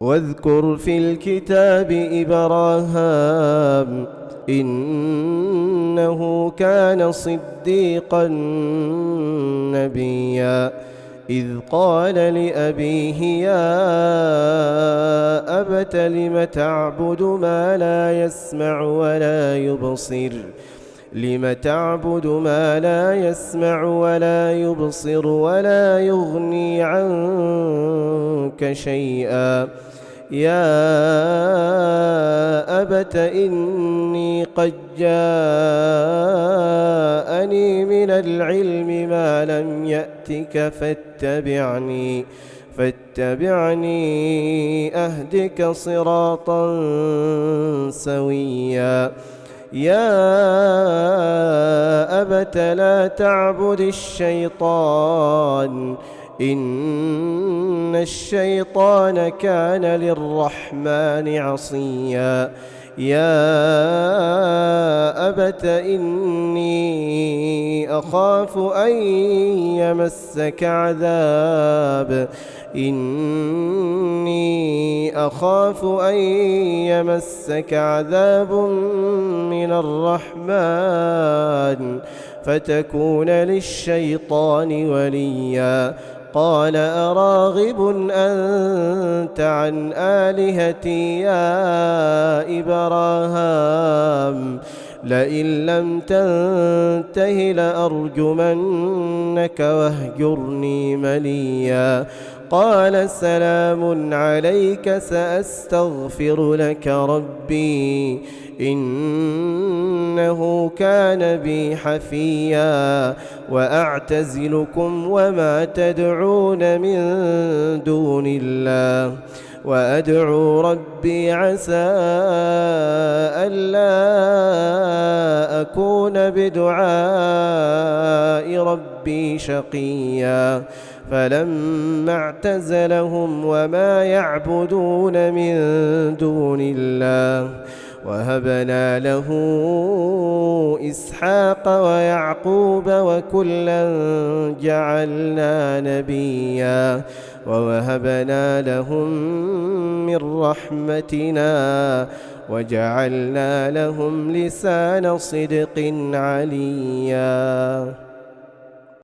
واذكر في الكتاب إبراهام إنه كان صديقا نبيا إذ قال لأبيه يا أبت لم تعبد ما لا يسمع ولا يبصر ولا يغني عنك شيئا يا أبت إني قد جاءني من العلم ما لم يأتك فاتبعني أهدك صراطا سويا يا أبت لا تعبد الشيطان إن الشيطان كان للرحمن عصيا يا أبت إني أخاف أن يمسك عذاب من الرحمن فتكون للشيطان وليا قال أراغب أنت عن آلهتي يا إبراهام لئن لم تنته لأرجمنك واهجرني مليا قال سلام عليك سأستغفر لك ربي إنه كان بي حفيا وأعتزلكم وما تدعون من دون الله وأدعو ربي عسى ألا أكون بدعاء ربي شقيا فلما اعتزلهم وما يعبدون من دون الله وهبنا له إسحاق ويعقوب وكلا جعلنا نبيا ووهبنا لهم من رحمتنا وجعلنا لهم لسان صدق عليا.